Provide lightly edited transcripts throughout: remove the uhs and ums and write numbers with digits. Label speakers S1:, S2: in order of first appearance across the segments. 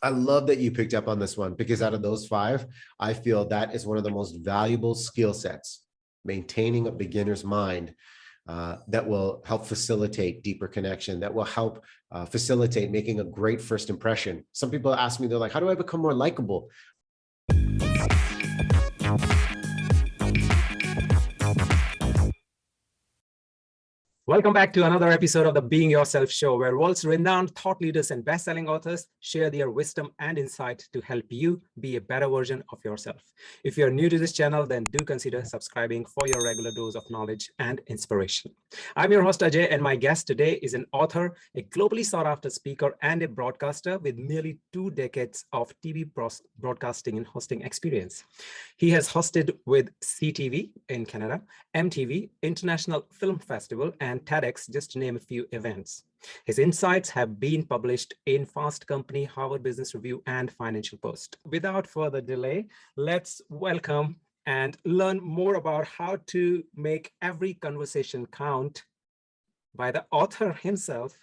S1: I love that you picked up on this one because out of those five, I feel that is one of the most valuable skill sets, maintaining a beginner's mind that will help facilitate deeper connection, that will help facilitate making a great first impression. Some people ask me, they're like, how do I become more likable?
S2: Welcome back to another episode of the Being Yourself Show, where world's renowned thought leaders and best-selling authors share their wisdom and insight to help you be a better version of yourself. If you're new to this channel, then do consider subscribing for your regular dose of knowledge and inspiration. I'm your host, Ajay, and my guest today is an author, a globally sought-after speaker, and a broadcaster with nearly 2 decades of TV broadcasting and hosting experience. He has hosted with CTV in Canada, MTV, International Film Festival, and TEDx, just to name a few events. His insights have been published in Fast Company, Harvard Business Review, and Financial Post. Without further delay, let's welcome and learn more about how to make every conversation count by the author himself,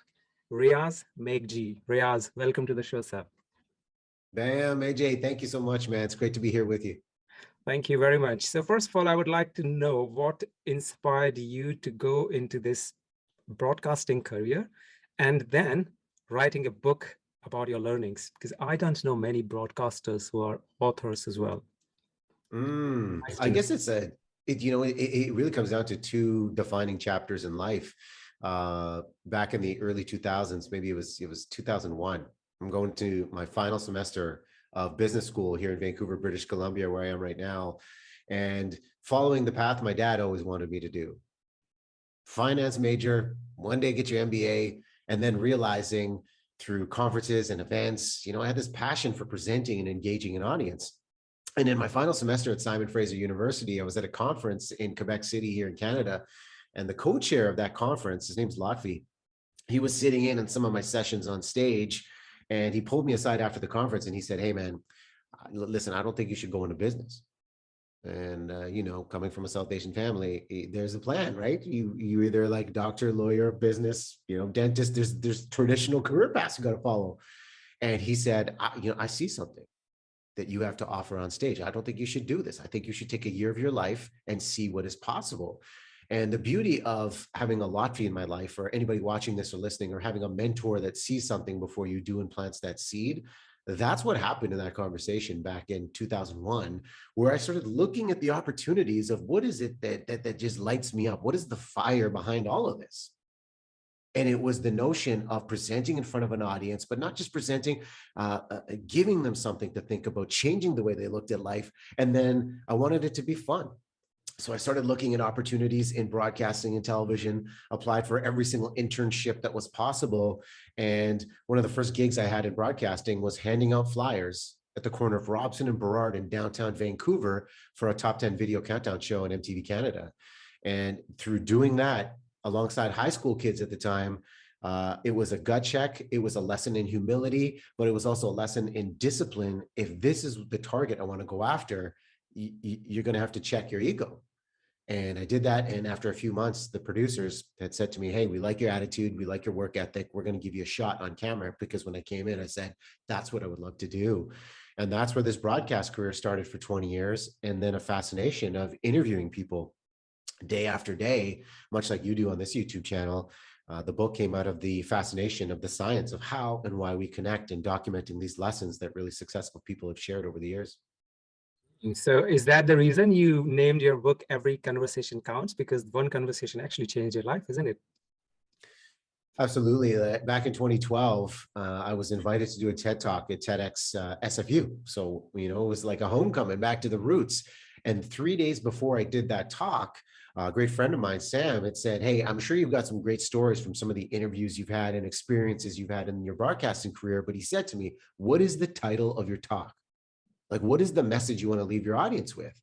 S2: Riaz Meghji. Riaz, welcome to the show, sir.
S1: Bam, AJ, thank you so much, man. It's great to be here with you.
S2: Thank you very much. So first of all, I would like to know what inspired you to go into this broadcasting career and then writing a book about your learnings, because I don't know many broadcasters who are authors as well.
S1: I guess it really comes down to two defining chapters in life. Back in the early 2000s, maybe it was 2001. I'm going to my final semester of business school here in Vancouver, British Columbia, where I am right now, and following the path my dad always wanted me to do. Finance major, one day get your MBA, and then realizing through conferences and events, I had this passion for presenting and engaging an audience. And in my final semester at Simon Fraser University, I was at a conference in Quebec City here in Canada, and the co-chair of that conference, his name's Lotfi, he was sitting in on some of my sessions on stage. And he pulled me aside after the conference and he said, hey, man, listen, I don't think you should go into business. And, coming from a South Asian family, there's a plan, right? You either like doctor, lawyer, business, dentist, there's traditional career paths you got to follow. And he said, I see something that you have to offer on stage. I don't think you should do this. I think you should take a year of your life and see what is possible. And the beauty of having a Lotfi in my life, or anybody watching this or listening, or having a mentor that sees something before you do and plants that seed, that's what happened in that conversation back in 2001, where I started looking at the opportunities of what is it that just lights me up? What is the fire behind all of this? And it was the notion of presenting in front of an audience, but not just presenting, giving them something to think about, changing the way they looked at life. And then I wanted it to be fun. So I started looking at opportunities in broadcasting and television, applied for every single internship that was possible. And one of the first gigs I had in broadcasting was handing out flyers at the corner of Robson and Burrard in downtown Vancouver for a top 10 video countdown show on MTV Canada. And through doing that alongside high school kids at the time, it was a gut check. It was a lesson in humility, but it was also a lesson in discipline. If this is the target I want to go after, you're going to have to check your ego. And I did that. And after a few months, the producers had said to me, hey, we like your attitude. We like your work ethic. We're going to give you a shot on camera. Because when I came in, I said, that's what I would love to do. And that's where this broadcast career started for 20 years. And then a fascination of interviewing people day after day, much like you do on this YouTube channel. The book came out of the fascination of the science of how and why we connect, and documenting these lessons that really successful people have shared over the years.
S2: So is that the reason you named your book Every Conversation Counts? Because one conversation actually changed your life, isn't it?
S1: Absolutely. Back in 2012, I was invited to do a TED Talk at TEDx SFU. So, it was like a homecoming back to the roots. And 3 days before I did that talk, a great friend of mine, Sam, had said, hey, I'm sure you've got some great stories from some of the interviews you've had and experiences you've had in your broadcasting career. But he said to me, what is the title of your talk? Like, what is the message you want to leave your audience with?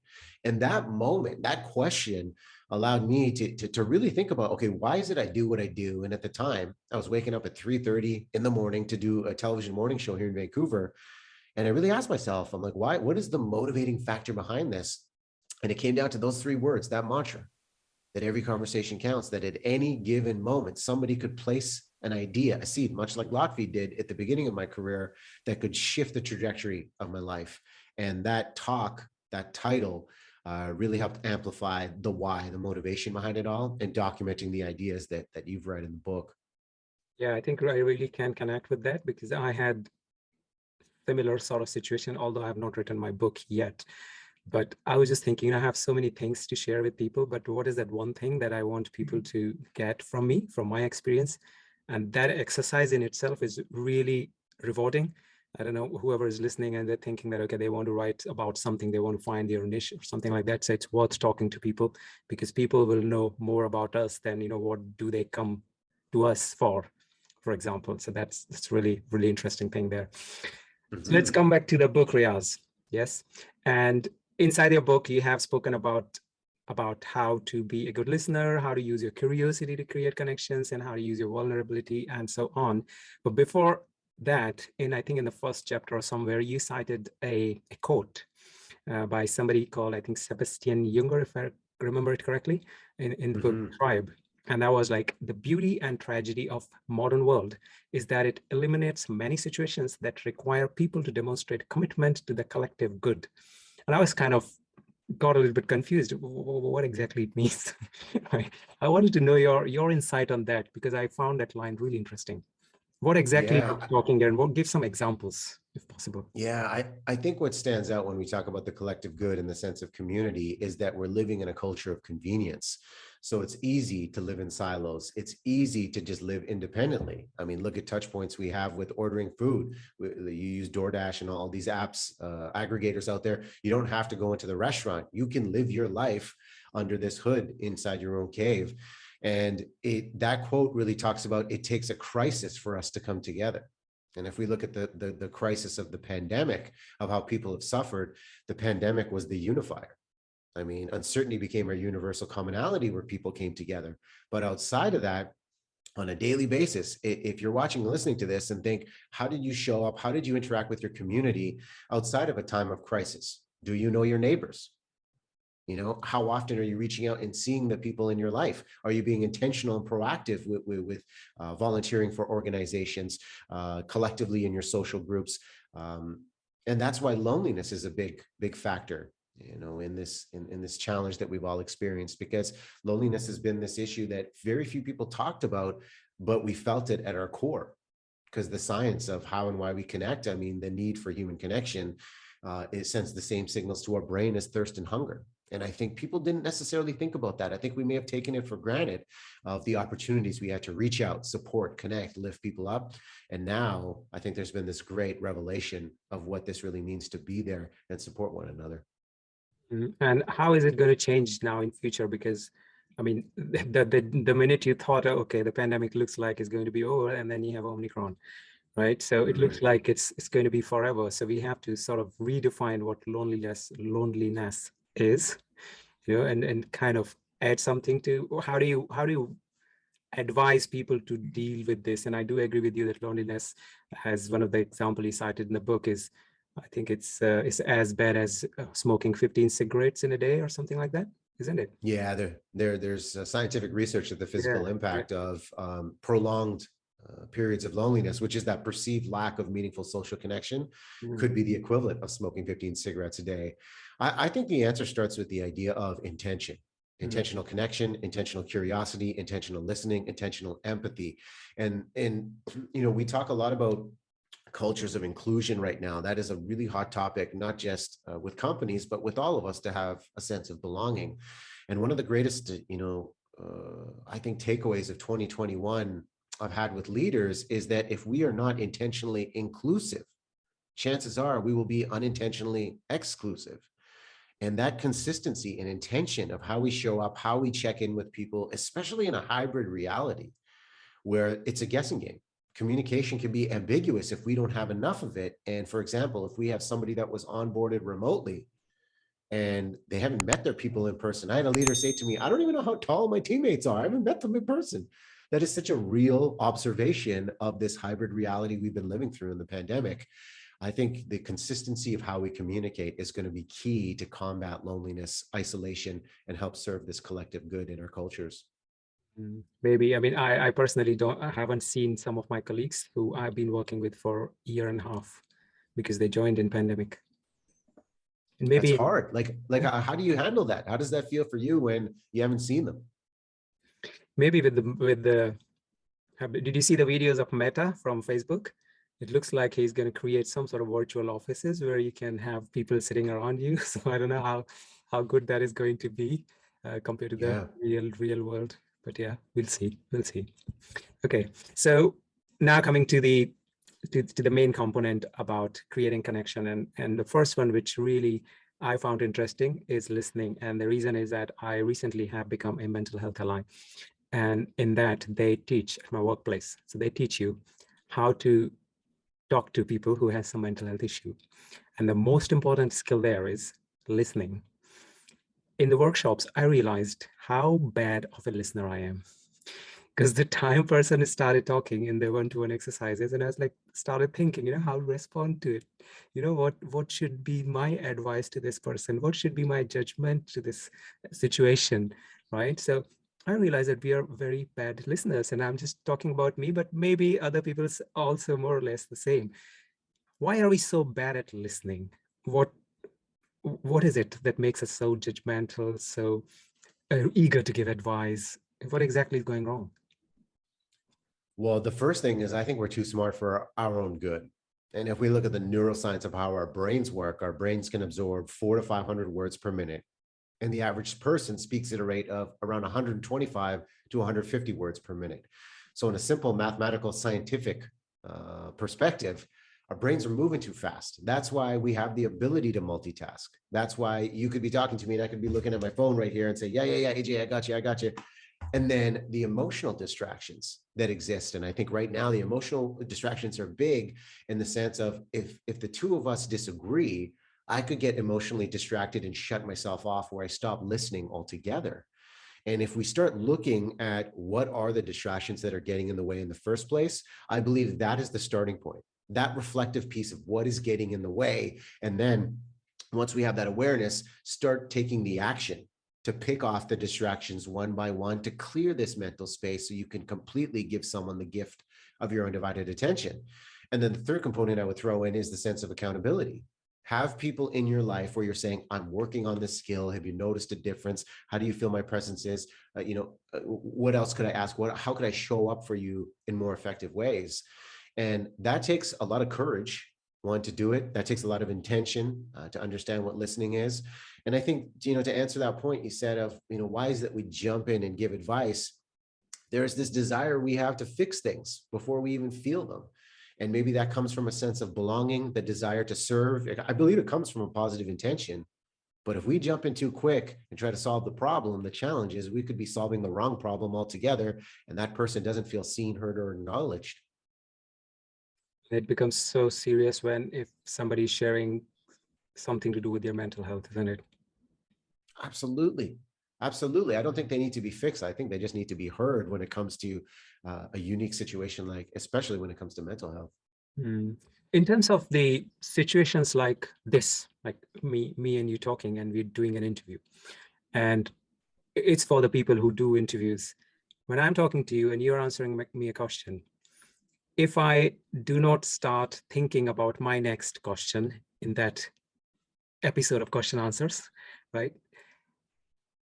S1: And that moment, that question allowed me to really think about, okay, why is it I do what I do? And at the time, I was waking up at 3:30 in the morning to do a television morning show here in Vancouver. And I really asked myself, I'm like, why? What is the motivating factor behind this? And it came down to those 3 words, that mantra, that every conversation counts, that at any given moment, somebody could place an idea, a seed, much like Lockheed did at the beginning of my career, that could shift the trajectory of my life. And that talk, that title, really helped amplify the why, the motivation behind it all, and documenting the ideas that you've read in the book.
S2: Yeah, I think I really can connect with that because I had similar sort of situation, although I have not written my book yet. But I was just thinking, I have so many things to share with people, but what is that one thing that I want people to get from me, from my experience? And that exercise in itself is really rewarding. I don't know, whoever is listening and they're thinking that, okay, they want to write about something, they want to find their niche or something like that. So it's worth talking to people because people will know more about us than, what do they come to us for example. So that's really, really interesting thing there. So let's come back to the book, Riaz. Yes. And inside your book, you have spoken about how to be a good listener, how to use your curiosity to create connections, and how to use your vulnerability, and so on. But before that, I think in the first chapter or somewhere, you cited a quote by somebody called, I think, Sebastian Junger, if I remember it correctly, in the book Tribe. And that was like, the beauty and tragedy of modern world is that it eliminates many situations that require people to demonstrate commitment to the collective good. And I was kind of got a little bit confused what exactly it means. I wanted to know your insight on that because I found that line really interesting. What exactly are
S1: Yeah.
S2: you talking there, and what give some examples if possible?
S1: Yeah, I think what stands out when we talk about the collective good in the sense of community is that we're living in a culture of convenience. So it's easy to live in silos. It's easy to just live independently. I mean, look at touch points we have with ordering food. You use DoorDash and all these apps, aggregators out there. You don't have to go into the restaurant. You can live your life under this hood inside your own cave. And that quote really talks about it takes a crisis for us to come together. And if we look at the crisis of the pandemic, of how people have suffered, the pandemic was the unifier. I mean, uncertainty became our universal commonality where people came together. But outside of that, on a daily basis, if you're watching and listening to this and think, how did you show up? How did you interact with your community outside of a time of crisis? Do you know your neighbors? How often are you reaching out and seeing the people in your life? Are you being intentional and proactive with volunteering for organizations, collectively in your social groups? And that's why loneliness is a big factor, in this challenge that we've all experienced, because loneliness has been this issue that very few people talked about, but we felt it at our core, because the science of how and why we connect, I mean, the need for human connection, it sends the same signals to our brain as thirst and hunger. And I think people didn't necessarily think about that. I think we may have taken it for granted of the opportunities we had to reach out, support, connect, lift people up. And now I think there's been this great revelation of what this really means to be there and support one another.
S2: And how is it going to change now in future? Because I mean, the minute you thought, oh, okay, the pandemic looks like it's going to be over, and then you have Omicron, right? So it looks like it's going to be forever. So we have to sort of redefine what loneliness is, and kind of add something to how do you advise people to deal with this? And I do agree with you that loneliness, as one of the example you cited in the book, is, I think it's as bad as smoking 15 cigarettes in a day or something like that, isn't it?
S1: Yeah, there's scientific research of the physical
S2: Yeah.
S1: impact of prolonged periods of loneliness, which is that perceived lack of meaningful social connection,
S2: Mm.
S1: could be the equivalent of smoking 15 cigarettes a day. I think the answer starts with the idea of intention.
S2: Mm.
S1: Intentional connection, intentional curiosity, intentional listening, intentional empathy. And we talk a lot about cultures of inclusion right now. That is a really hot topic, not just with companies, but with all of us, to have a sense of belonging. And one of the greatest, I think, takeaways of 2021 I've had with leaders is that if we are not intentionally inclusive, chances are we will be unintentionally exclusive. And that consistency and intention of how we show up, how we check in with people, especially in a hybrid reality where it's a guessing game. Communication can be ambiguous if we don't have enough of it. And for example, if we have somebody that was onboarded remotely and they haven't met their people in person. I had a leader say to me, I don't even know how tall my teammates are. I haven't met them in person. That is such a real observation of this hybrid reality we've been living through in the pandemic. I think the consistency of how we communicate is going to be key to combat loneliness, isolation, and help serve this collective good in our cultures.
S2: Maybe, I mean, I personally I haven't seen some of my colleagues who I've been working with for a year and a half because they joined in pandemic. And
S1: That's
S2: maybe,
S1: hard. Like,
S2: yeah,
S1: how do you handle that? How does that feel for you when you haven't seen them?
S2: maybe did you see the videos of Meta from Facebook? It looks like he's going to create some sort of virtual offices where you can have people sitting around you. So I don't know how good that is going to be compared to the
S1: Yeah.
S2: real world. But yeah, we'll see. We'll see. Okay, so now coming to the main component about creating connection, and the first one, which really I found interesting, is listening. And the reason is that I recently have become a mental health ally, and in that they teach at my workplace. So they teach you how to talk to people who have some mental health issue, and the most important skill there is listening. In the workshops, I realized how bad of a listener I am, because the time person started talking in the one-to-one exercises, and I was like, started thinking, how to respond to it. What should be my advice to this person? What should be my judgment to this situation, right? So I realized that we are very bad listeners, and I'm just talking about me, but maybe other people's also more or less the same. Why are we so bad at listening? What is it that makes us so judgmental, so eager to give advice? What exactly is going wrong?
S1: Well, the first thing is I think we're too smart for our own good. And if we look at the neuroscience of how our brains work, our brains can absorb 400 to 500 words per minute. And the average person speaks at a rate of around 125 to 150 words per minute. So in a simple mathematical scientific perspective, our brains are moving too fast. That's why we have the ability to multitask. That's why you could be talking to me and I could be looking at my phone right here and say, yeah, AJ, I got you. And then the emotional distractions that exist. And I think right now the emotional distractions are big in the sense of if the two of us disagree, I could get emotionally distracted and shut myself off where I stop listening altogether. And if we start looking at what are the distractions that are getting in the way in the first place, I believe that is the starting point, that reflective piece of what is getting in the way. And then once we have that awareness, start taking the action to pick off the distractions one by one to clear this mental space so you can completely give someone the gift of your undivided attention. And then the third component I would throw in is the sense of accountability. Have people in your life where you're saying, I'm working on this skill. Have you noticed a difference? How do you feel my presence is? What else could I ask? How could I show up for you in more effective ways? And that takes a lot of courage, one, to do it. That takes a lot of intention to understand what listening is. And I think, to answer that point you said of, why is that we jump in and give advice? There's this desire we have to fix things before we even feel them. And maybe that comes from a sense of belonging, the desire to serve. I believe it comes from a positive intention. But if we jump in too quick and try to solve the problem, the challenge is we could be solving the wrong problem altogether. And that person doesn't feel seen, heard, or acknowledged.
S2: It becomes so serious when if somebody's sharing something to do with their mental health, isn't it?
S1: Absolutely. Absolutely. I don't think they need to be fixed. I think they just need to be heard when it comes to a unique situation, like especially when it comes to mental health.
S2: In terms of the situations like this, like me and you talking, and we're doing an interview, and it's for the people who do interviews. When I'm talking to you and you're answering me a question, if I do not start thinking about my next question in that episode of question answers, right?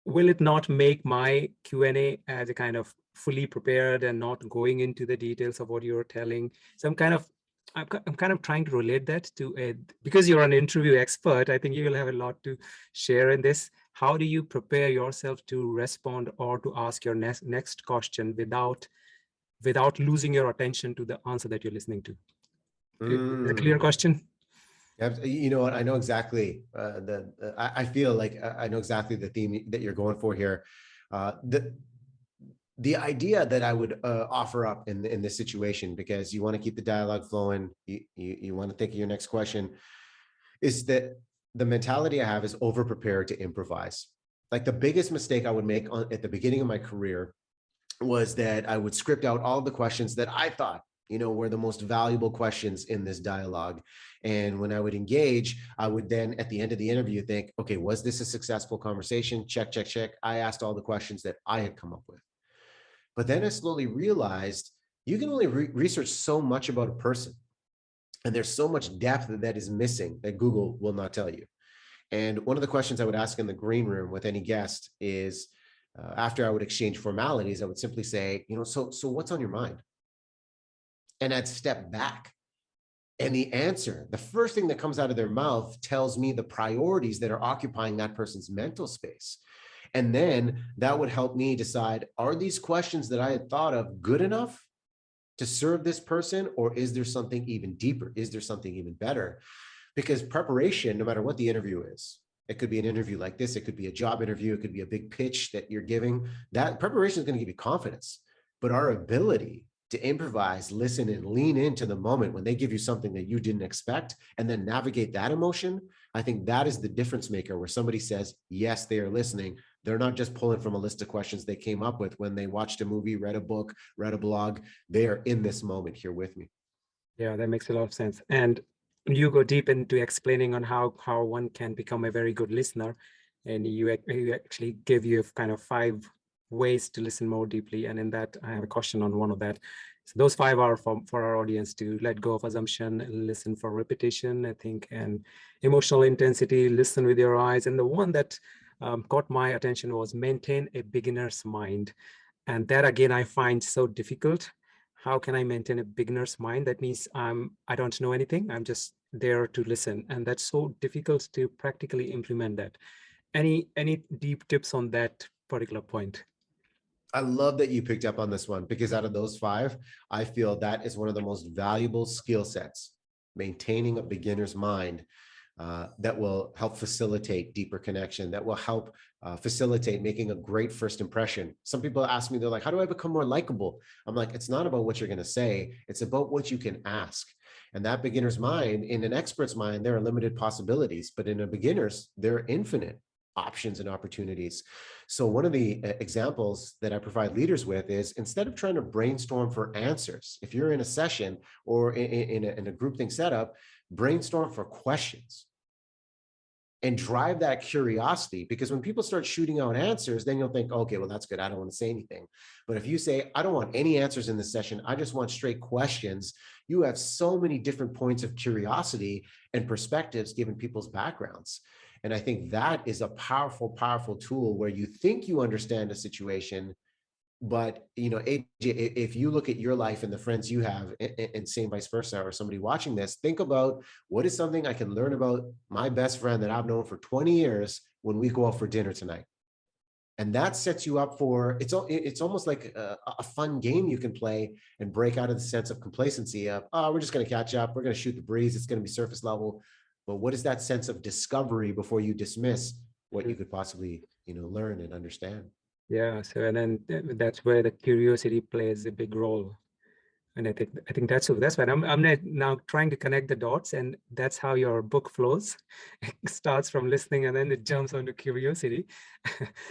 S2: Will it not make my Q&A as a kind of fully prepared and not going into the details of what you're telling? So I'm kind of trying to relate that to it because you're an interview expert. I think you will have a lot to share in this. How do you prepare yourself to respond or to ask your next question without losing your attention to the answer that you're listening to? Is that a clear question?
S1: You know what? I know exactly I feel like I know exactly the theme that you're going for here. The idea that I would offer up in this situation, because you want to keep the dialogue flowing, you want to think of your next question, is that the mentality I have is over prepared to improvise. Like the biggest mistake I would make at the beginning of my career was that I would script out all the questions that I thought, were the most valuable questions in this dialogue. And when I would engage, I would then at the end of the interview think, okay, was this a successful conversation? Check, check, check. I asked all the questions that I had come up with. But then I slowly realized you can only research so much about a person. And there's so much depth that is missing that Google will not tell you. And one of the questions I would ask in the green room with any guest is, after I would exchange formalities, I would simply say, so what's on your mind? And I'd step back. And the answer, the first thing that comes out of their mouth tells me the priorities that are occupying that person's mental space. And then that would help me decide, are these questions that I had thought of good enough to serve this person? Or is there something even deeper? Is there something even better? Because preparation, no matter what the interview is, it could be an interview like this, it could be a job interview, it could be a big pitch that you're giving, that preparation is going to give you confidence. But our ability to improvise, listen, and lean into the moment when they give you something that you didn't expect, and then navigate that emotion, I think that is the difference maker, where somebody says, yes, they are listening. They're not just pulling from a list of questions they came up with when they watched a movie, read a book, read a blog. They are in this moment here with me.
S2: Yeah, that makes a lot of sense. And you go deep into explaining on how one can become a very good listener. And you actually give you kind of 5 ways to listen more deeply. And in that, I have a question on one of that. So those 5 are for our audience: to let go of assumption, listen for repetition, I think, and emotional intensity, listen with your eyes. And the one that caught my attention was maintain a beginner's mind. And that, again, I find so difficult. How can I maintain a beginner's mind? That means I don't know anything. I'm just there to listen. And that's so difficult to practically implement that. Any deep tips on that particular point?
S1: I love that you picked up on this one, because out of those 5, I feel that is one of the most valuable skill sets, maintaining a beginner's mind, that will help facilitate deeper connection, that will help facilitate making a great first impression. Some people ask me, they're like, how do I become more likable? I'm like, it's not about what you're going to say. It's about what you can ask. And that beginner's mind, in an expert's mind, there are limited possibilities, but in a beginner's, there are infinite options and opportunities. So one of the examples that I provide leaders with is, instead of trying to brainstorm for answers, if you're in a session or in a groupthink setup, brainstorm for questions and drive that curiosity. Because when people start shooting out answers, then you'll think, okay, well, that's good, I don't want to say anything. But if you say, I don't want any answers in this session, I just want straight questions, you have so many different points of curiosity and perspectives given people's backgrounds. And I think that is a powerful, powerful tool, where you think you understand a situation, but AJ, if you look at your life and the friends you have, and same vice versa, or somebody watching this, think about, what is something I can learn about my best friend that I've known for 20 years when we go out for dinner tonight. And that sets you up for, it's almost like a fun game you can play, and break out of the sense of complacency of, oh, we're just going to catch up, we're going to shoot the breeze, it's going to be surface level. But what is that sense of discovery before you dismiss what you could possibly learn and understand?
S2: Yeah. So, and then that's where the curiosity plays a big role. And I think that's why I'm now trying to connect the dots, and that's how your book flows. It starts from listening, and then it jumps onto curiosity.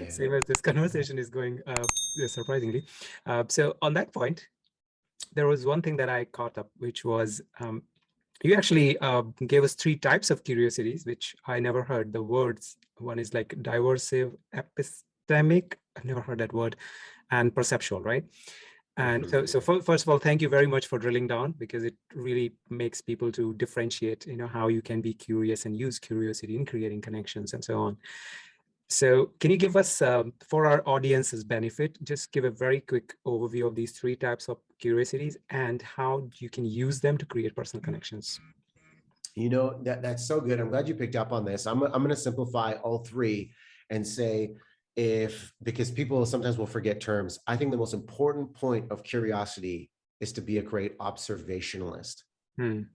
S1: Yeah.
S2: Same as this conversation is going, surprisingly. So on that point, there was one thing that I caught up, which was you actually gave us 3 types of curiosities, which I never heard the words. One is like diversive, epistemic, I've never heard that word, and perceptual, right? And so first of all, thank you very much for drilling down, because it really makes people to differentiate, how you can be curious and use curiosity in creating connections and so on. So can you give us, for our audience's benefit, just give a very quick overview of these 3 types of curiosities and how you can use them to create personal connections?
S1: That's so good. I'm glad you picked up on this. I'm going to simplify all 3 and say, because people sometimes will forget terms, I think the most important point of curiosity is to be a great observationalist.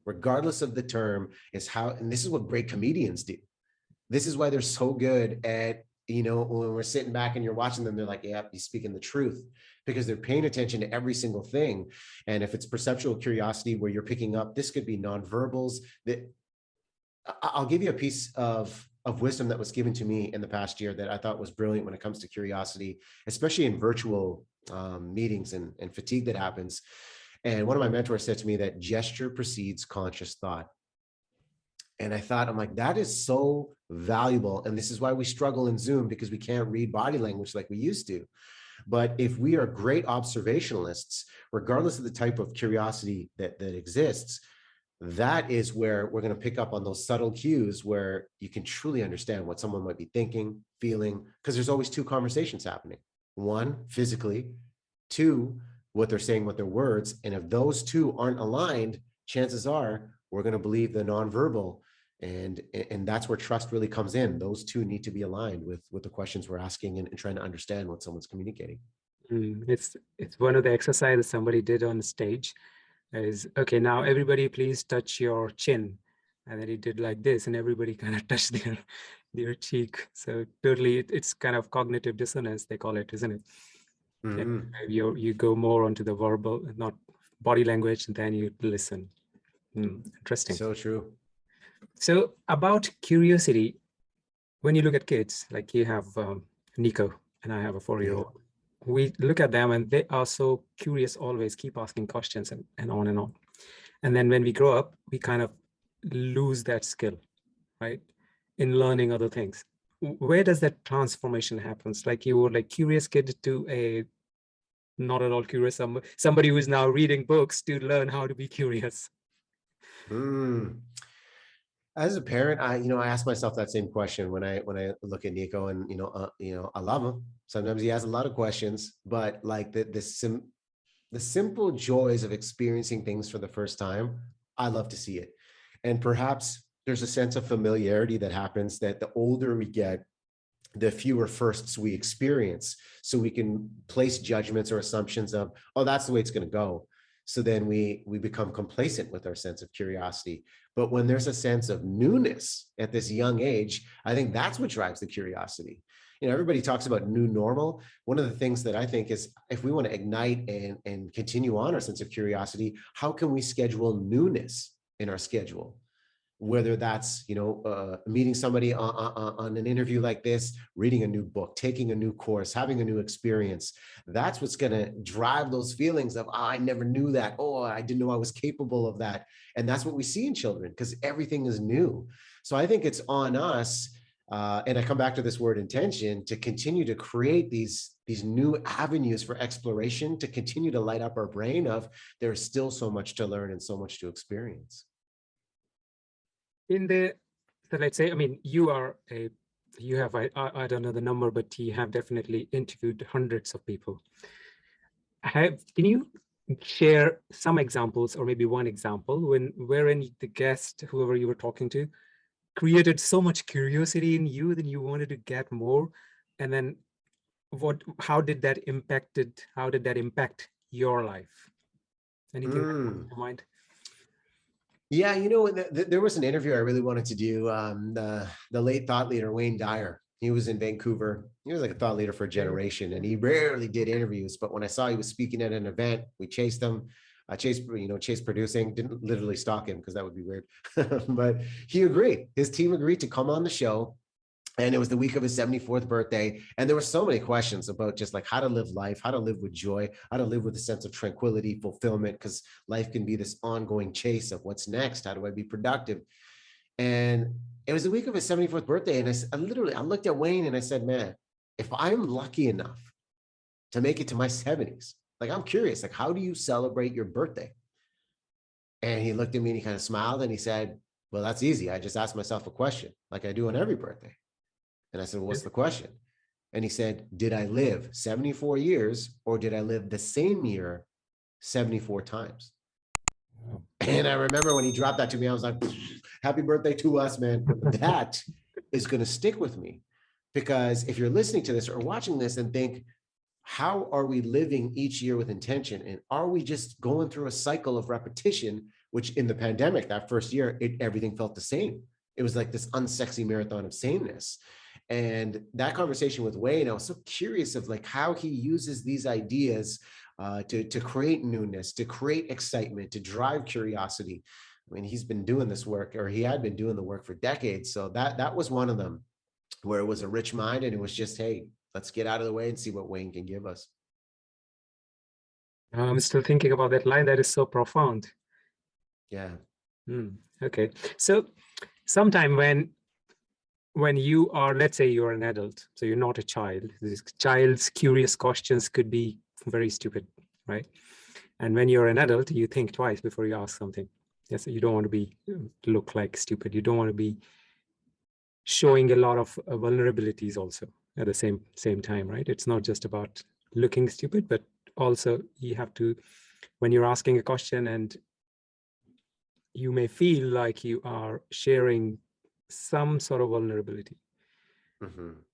S1: Regardless of the term, is how, and this is what great comedians do. This is why they're so good at, when we're sitting back and you're watching them, they're like, yeah, you're speaking the truth, because they're paying attention to every single thing. And if it's perceptual curiosity, where you're picking up, this could be nonverbals. That I'll give you a piece of wisdom that was given to me in the past year that I thought was brilliant when it comes to curiosity, especially in virtual meetings and fatigue that happens. And one of my mentors said to me that gesture precedes conscious thought. And I thought, I'm like, that is so valuable. And this is why we struggle in Zoom, because we can't read body language like we used to. But if we are great observationalists, regardless of the type of curiosity that exists, that is where we're going to pick up on those subtle cues where you can truly understand what someone might be thinking, feeling, because there's always two conversations happening. One, physically. Two, what they're saying with their words. And if those two aren't aligned, chances are we're going to believe the nonverbal. And that's where trust really comes in. Those two need to be aligned with the questions we're asking and trying to understand what someone's communicating.
S2: It's one of the exercises somebody did on stage. Is okay, now everybody please touch your chin, and then he did like this and everybody kind of touched their cheek. So totally it's kind of cognitive dissonance, they call it, isn't it?
S1: Mm-hmm.
S2: You go more onto the verbal, not body language, and then you listen. Interesting.
S1: So true.
S2: So about curiosity, when you look at kids, like you have Nico and I have a 4-year-old, we look at them and they are so curious, always keep asking questions and on and on. And then when we grow up, we kind of lose that skill, right? In learning other things. Where does that transformation happens? Like you were like curious kid to a not at all curious, somebody who is now reading books to learn how to be curious.
S1: As a parent, I ask myself that same question when I look at Nico, and I love him. Sometimes he has a lot of questions, but like the simple joys of experiencing things for the first time, I love to see it. And perhaps there's a sense of familiarity that happens, that the older we get, the fewer firsts we experience, so we can place judgments or assumptions of, oh, that's the way it's going to go. So then we become complacent with our sense of curiosity. But when there's a sense of newness at this young age, I think that's what drives the curiosity. Everybody talks about new normal. One of the things that I think is, if we want to ignite and continue on our sense of curiosity, how can we schedule newness in our schedule? Whether that's meeting somebody on an interview like this, reading a new book, taking a new course, having a new experience. That's what's going to drive those feelings of, I never knew that. Oh, I didn't know I was capable of that. And that's what we see in children, because everything is new. So I think it's on us, and I come back to this word intention, to continue to create these new avenues for exploration, to continue to light up our brain of, there's still so much to learn and so much to experience.
S2: So let's say, I mean, you have, I don't know the number, but you have definitely interviewed hundreds of people. Can you share some examples, or maybe one example, wherein the guest, whoever you were talking to, created so much curiosity in you that you wanted to get more? And then how did that impact your life? Anything that comes to mind?
S1: Yeah, there was an interview I really wanted to do. The late thought leader, Wayne Dyer, he was in Vancouver. He was like a thought leader for a generation, and he rarely did interviews. But when I saw he was speaking at an event, we chased him. Chase producing, didn't literally stalk him because that would be weird. But he agreed. His team agreed to come on the show. And it was the week of his 74th birthday. And there were so many questions about just like how to live life, how to live with joy, how to live with a sense of tranquility, fulfillment, because life can be this ongoing chase of what's next. How do I be productive? And it was the week of his 74th birthday. And I looked at Wayne and I said, man, if I'm lucky enough to make it to my 70s, like, I'm curious, like, how do you celebrate your birthday? And he looked at me and he kind of smiled and he said, well, that's easy. I just asked myself a question like I do on every birthday. And I said, well, what's the question? And he said, did I live 74 years or did I live the same year 74 times? And I remember when he dropped that to me, I was like, happy birthday to us, man. That is going to stick with me, because if you're listening to this or watching this and think, how are we living each year with intention? And are we just going through a cycle of repetition, which in the pandemic, that first year, everything felt the same. It was like this unsexy marathon of sameness. And that conversation with Wayne, I was so curious of like how he uses these ideas to create newness, to create excitement, to drive curiosity. I mean, he's been doing this work, or he had been doing the work for decades. So that was one of them, where it was a rich mind, and it was just, hey, let's get out of the way and see what Wayne can give us.
S2: I'm still thinking about that line. That is so profound.
S1: Yeah.
S2: Okay. So sometime when when you are, let's say you're an adult, so you're not a child. This child's curious questions could be very stupid, right? And when you're an adult, you think twice before you ask something. Yes, you don't want to be look like stupid. You don't want to be showing a lot of vulnerabilities also at the same time, right? It's not just about looking stupid, but also you have to, when you're asking a question and you may feel like you are sharing some sort of vulnerability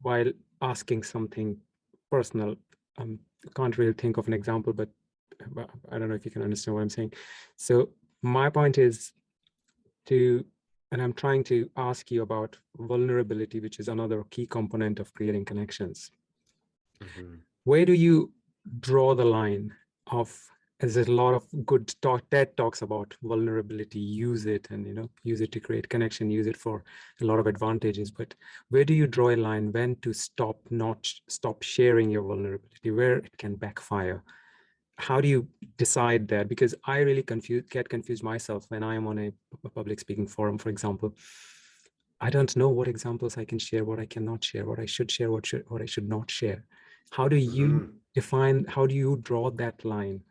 S2: while asking something personal. I can't really think of an example, but I don't know if you can understand what I'm saying. So my point is and I'm trying to ask you about vulnerability, which is another key component of creating connections. Where do you draw the line of, as there's a lot of good TED talks about vulnerability, use it and use it to create connection, use it for a lot of advantages, but where do you draw a line when to stop sharing your vulnerability, where it can backfire? How do you decide that? Because I really get confused myself when I am on a public speaking forum, for example. I don't know what examples I can share, what I cannot share, what I should share, what I should not share. How do you define, how do you draw that line?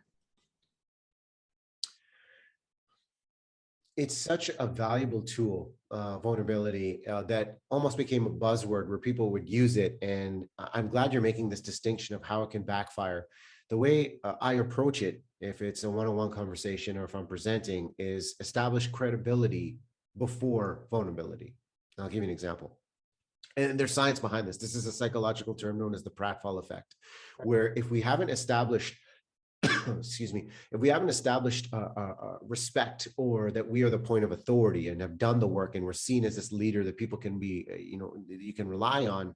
S1: It's such a valuable tool, vulnerability, that almost became a buzzword where people would use it. And I'm glad you're making this distinction of how it can backfire. The way I approach it, if it's a one-on-one conversation or if I'm presenting, is establish credibility before vulnerability. I'll give you an example. And there's science behind this. This is a psychological term known as the pratfall effect, where if we haven't established excuse me, if we haven't established respect, or that we are the point of authority and have done the work and we're seen as this leader that people can be, you can rely on.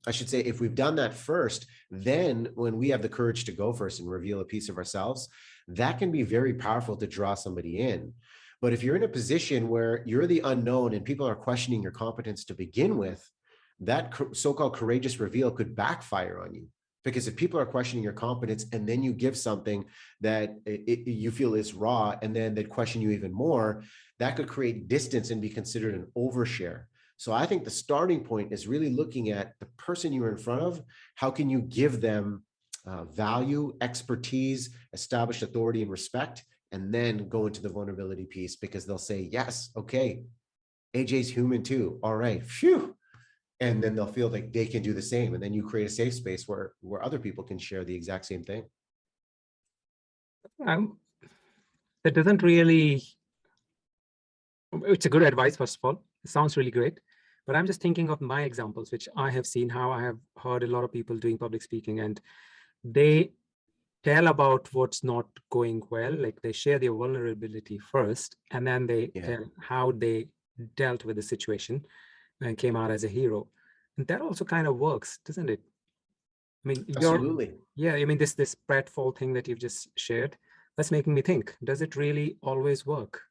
S1: I should say, if we've done that first, then when we have the courage to go first and reveal a piece of ourselves, that can be very powerful to draw somebody in. But if you're in a position where you're the unknown and people are questioning your competence to begin with, that so-called courageous reveal could backfire on you. Because if people are questioning your competence and then you give something that you feel is raw, and then they question you even more, that could create distance and be considered an overshare. So I think the starting point is really looking at the person you're in front of. How can you give them value, expertise, established authority and respect, and then go into the vulnerability piece, because they'll say, yes, okay, AJ's human too. All right, phew. And then they'll feel like they can do the same. And then you create a safe space where other people can share the exact same thing.
S2: That doesn't really, it's a good advice, first of all. It sounds really great. But I'm just thinking of my examples, which I have seen, how I have heard a lot of people doing public speaking, and they tell about what's not going well. Like they share their vulnerability first, and then they tell how they dealt with the situation and came out as a hero. And that also kind of works, doesn't it? I mean,
S1: absolutely.
S2: Yeah, I mean, this pratfall thing that you've just shared, that's making me think, does it really always work?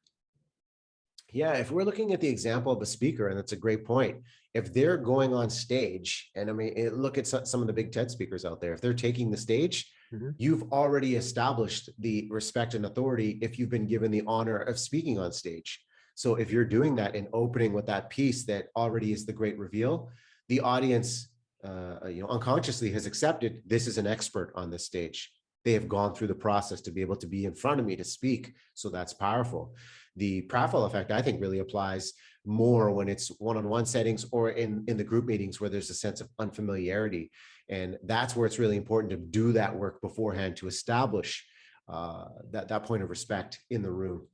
S1: Yeah, if we're looking at the example of a speaker, and that's a great point, if they're going on stage, and I mean, look at some of the big TED speakers out there, if they're taking the stage, you've already established the respect and authority if you've been given the honor of speaking on stage. So if you're doing that and opening with that piece that already is the great reveal, the audience unconsciously has accepted this is an expert on this stage. They have gone through the process to be able to be in front of me to speak. So that's powerful. The pratfall effect, I think, really applies more when it's one-on-one settings or in the group meetings where there's a sense of unfamiliarity. And that's where it's really important to do that work beforehand to establish that point of respect in the room.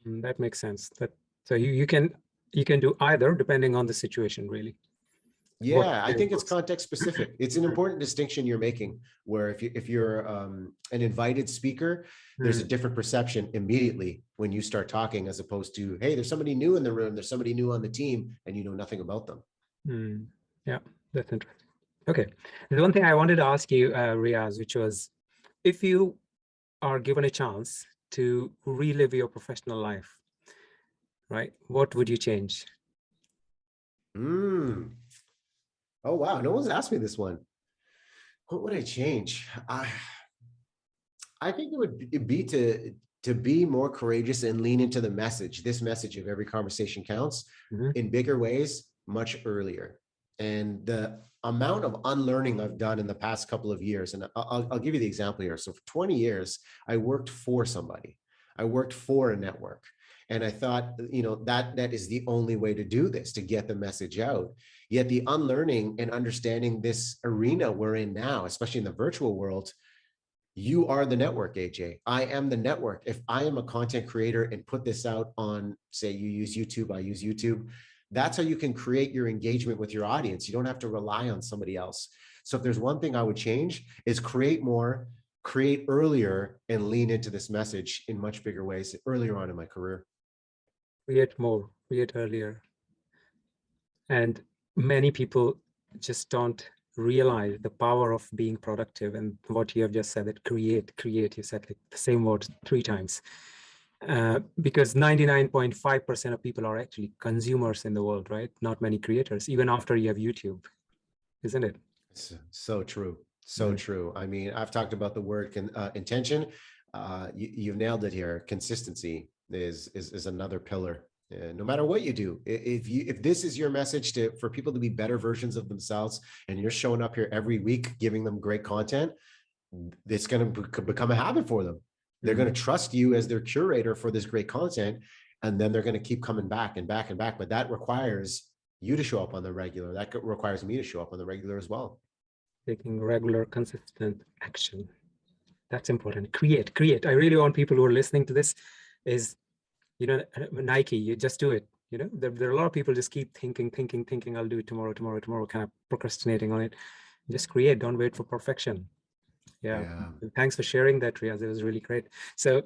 S2: That makes sense. So you can do either depending on the situation, really.
S1: Yeah, I think it's context specific. It's an important distinction you're making, where if you're an invited speaker, there's a different perception immediately when you start talking, as opposed to, hey, there's somebody new in the room, there's somebody new on the team, and you know nothing about them.
S2: Yeah, that's interesting. Okay, there's one thing I wanted to ask you, Riaz, which was, if you are given a chance to relive your professional life, right, what would you change?
S1: Oh, wow. No one's asked me this one. What would I change? I think it would be to be more courageous and lean into the message, this message of every conversation counts, in bigger ways much earlier. And the amount of unlearning I've done in the past couple of years, and I'll give you the example here. So for 20 years, I worked for somebody. I worked for a network. And I thought, that is the only way to do this, to get the message out. Yet the unlearning and understanding this arena we're in now, especially in the virtual world, you are the network, AJ. I am the network. If I am a content creator and put this out on, say you use YouTube, I use YouTube, that's how you can create your engagement with your audience. You don't have to rely on somebody else. So if there's one thing I would change, is create more, create earlier, and lean into this message in much bigger ways earlier on in my career.
S2: Create more, create earlier. And many people just don't realize the power of being productive. And what you have just said, that create, you said like the same word 3 times. Because 99.5% of people are actually consumers in the world, right? Not many creators, even after you have YouTube, isn't it?
S1: It's so true. So true. I mean, I've talked about the word intention. You've nailed it here. Consistency is another pillar. No matter what you do, if this is your message for people to be better versions of themselves, and you're showing up here every week giving them great content, it's going to become a habit for them. They're going to trust you as their curator for this great content, and then they're going to keep coming back and back and back. But that requires you to show up on the regular. That requires me to show up on the regular as well.
S2: Taking regular, consistent action. That's important. Create. I really want people who are listening to this is, Nike, you just do it. There are a lot of people just keep thinking, I'll do it tomorrow, kind of procrastinating on it. Just create. Don't wait for perfection. Yeah. Thanks for sharing that, Riaz. It was really great. So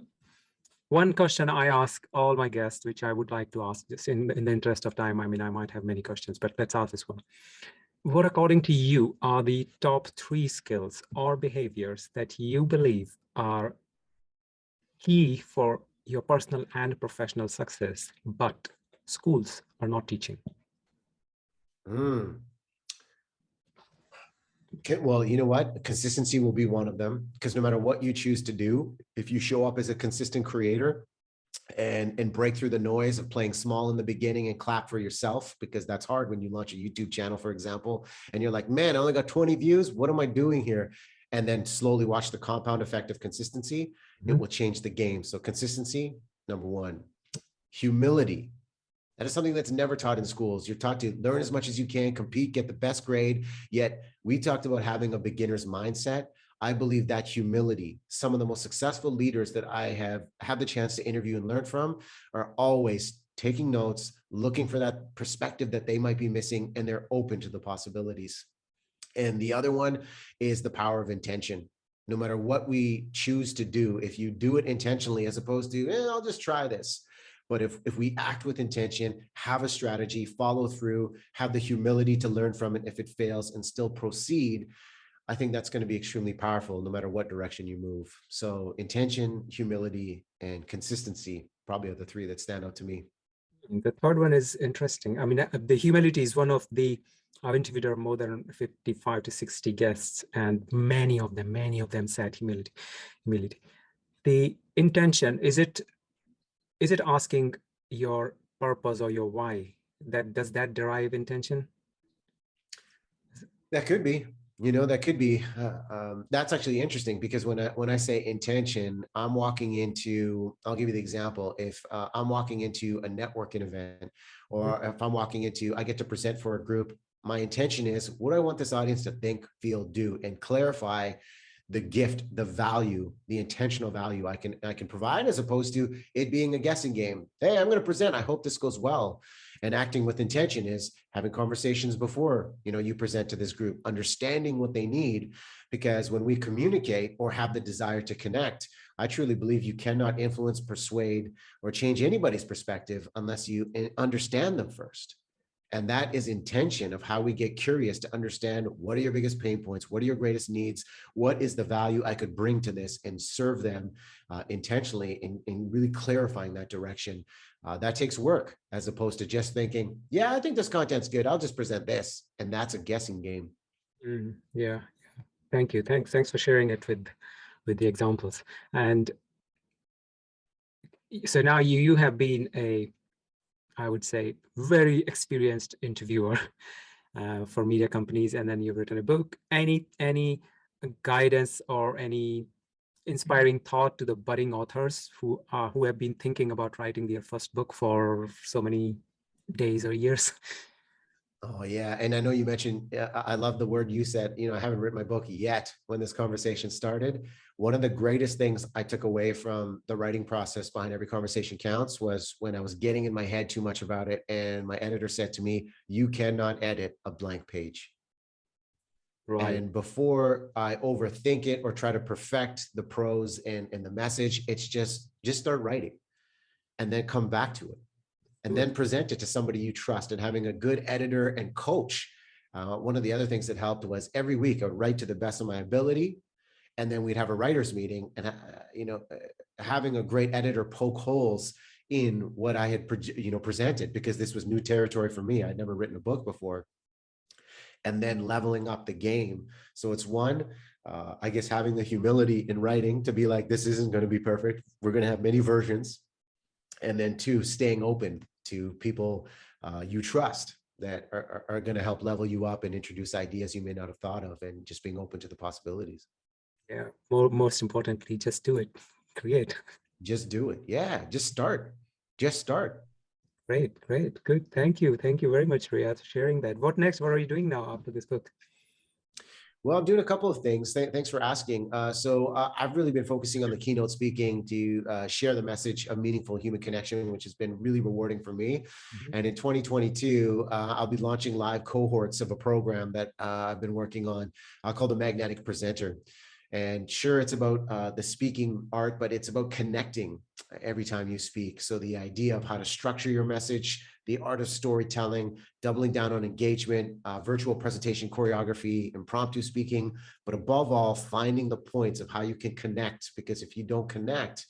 S2: one question I ask all my guests, which I would like to ask just in the interest of time. I mean, I might have many questions, but let's ask this one. What, according to you, are the top 3 skills or behaviors that you believe are key for your personal and professional success, but schools are not teaching?
S1: Well, you know what? Consistency will be one of them, because no matter what you choose to do, if you show up as a consistent creator and break through the noise of playing small in the beginning and clap for yourself, because that's hard when you launch a YouTube channel, for example, and you're like, man, I only got 20 views. What am I doing here? And then slowly watch the compound effect of consistency. It will change the game. So consistency, number 1. Humility. That is something that's never taught in schools. You're taught to learn as much as you can, compete, get the best grade. Yet we talked about having a beginner's mindset. I believe that humility, some of the most successful leaders that I have had the chance to interview and learn from are always taking notes, looking for that perspective that they might be missing, and they're open to the possibilities. And the other one is the power of intention. No matter what we choose to do, if you do it intentionally, as opposed to, I'll just try this. But if we act with intention, have a strategy, follow through, have the humility to learn from it if it fails, and still proceed, I think that's going to be extremely powerful no matter what direction you move. So intention, humility, and consistency probably are the 3 that stand out to me.
S2: The third one is interesting. I mean, the humility is one of the, I've interviewed more than 55 to 60 guests, and many of them said humility. The intention, is it asking your purpose or your why? Does that derive intention?
S1: That could be. That could be. That's actually interesting, because when I say intention, I'm walking into, I'll give you the example. If I'm walking into a networking event, or if I'm walking into, I get to present for a group, my intention is, what do I want this audience to think, feel, do, and clarify the gift, the value, the intentional value I can provide, as opposed to it being a guessing game. Hey, I'm going to present. I hope this goes well. And acting with intention is having conversations before, you present to this group, understanding what they need, because when we communicate or have the desire to connect, I truly believe you cannot influence, persuade, or change anybody's perspective unless you understand them first. And that is intention of how we get curious to understand, what are your biggest pain points? What are your greatest needs? What is the value I could bring to this, and serve them intentionally in really clarifying that direction. That takes work, as opposed to just thinking, yeah, I think this content's good, I'll just present this. And that's a guessing game.
S2: Yeah. Thank you. Thanks for sharing it with the examples. And so now you have been a I would say, very experienced interviewer for media companies, and then you've written a book. Any guidance or any inspiring thought to the budding authors who have been thinking about writing their first book for so many days or years?
S1: Oh yeah, and I know you mentioned. I love the word you said. I haven't written my book yet. When this conversation started, one of the greatest things I took away from the writing process behind Every Conversation Counts was when I was getting in my head too much about it, and my editor said to me, "You cannot edit a blank page."
S2: Right.
S1: And before I overthink it or try to perfect the prose and the message, it's just start writing, and then come back to it, and then present it to somebody you trust. And having a good editor and coach. One of the other things that helped was every week I would write to the best of my ability, and then we'd have a writer's meeting, and having a great editor poke holes in what I had presented, because this was new territory for me. I'd never written a book before, and then leveling up the game. So it's one, I guess, having the humility in writing to be like, this isn't going to be perfect. We're going to have many versions. And then two, staying open to people you trust that are going to help level you up and introduce ideas you may not have thought of, and just being open to the possibilities.
S2: Yeah. Most importantly, just do it. Create.
S1: Just do it. Yeah. Just start. Just start.
S2: Great. Good. Thank you very much, Riaz, for sharing that. What next? What are you doing now after this book?
S1: Well, I'm doing a couple of things. Thanks for asking. I've really been focusing on the keynote speaking to share the message of meaningful human connection, which has been really rewarding for me.
S2: Mm-hmm.
S1: And in 2022, I'll be launching live cohorts of a program that I've been working on. I'll call the Magnetic Presenter. And sure, it's about the speaking art, but it's about connecting every time you speak. So the idea of how to structure your message, the art of storytelling, doubling down on engagement, virtual presentation choreography, impromptu speaking, but above all, finding the points of how you can connect. Because if you don't connect,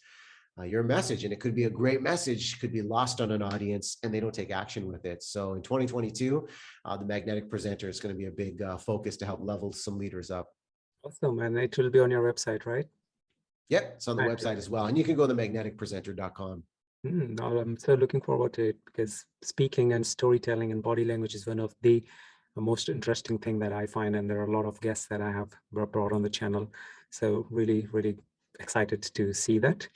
S1: your message, and it could be a great message, could be lost on an audience and they don't take action with it. So in 2022, the Magnetic Presenter is going to be a big focus to help level some leaders up.
S2: Awesome. And it will be on your website, right?
S1: Yep, it's on the website as well. And you can go to magneticpresenter.com.
S2: I'm so looking forward to it, because speaking and storytelling and body language is one of the most interesting thing that I find. And there are a lot of guests that I have brought on the channel. So really excited to see that.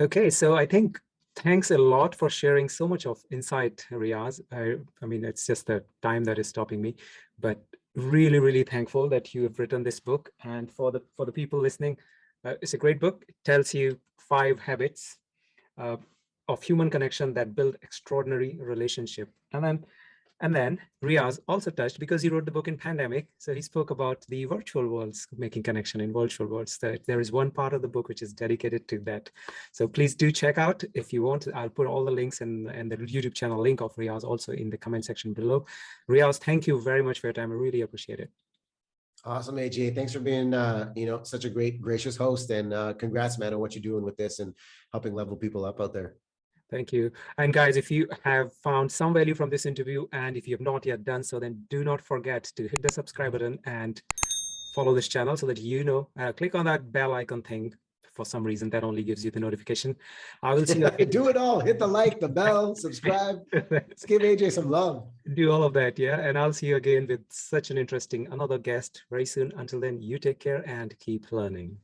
S2: Okay, so I think thanks a lot for sharing so much of insight, Riaz. I mean, it's just the time that is stopping me, but really thankful that you have written this book. And for the people listening, it's a great book. It tells you 5 habits of human connection that build extraordinary relationship. And then Riaz also touched, because he wrote the book in pandemic, so he spoke about the virtual worlds, making connection in virtual worlds. There is one part of the book which is dedicated to that. So please do check out if you want. I'll put all the links and the YouTube channel link of Riaz also in the comment section below. Riaz, thank you very much for your time. I really appreciate it.
S1: Awesome, AJ. Thanks for being, such a gracious host, and congrats, man, on what you're doing with this and helping level people up out there.
S2: Thank you. And guys, if you have found some value from this interview, and if you have not yet done so, then do not forget to hit the subscribe button and follow this channel so that click on that bell icon thing. For some reason, that only gives you the notification. I will see you again.
S1: Do it all. Hit the like, the bell, subscribe. Let's give AJ some love.
S2: Do all of that, yeah. And I'll see you again with such an interesting another guest very soon. Until then, you take care and keep learning.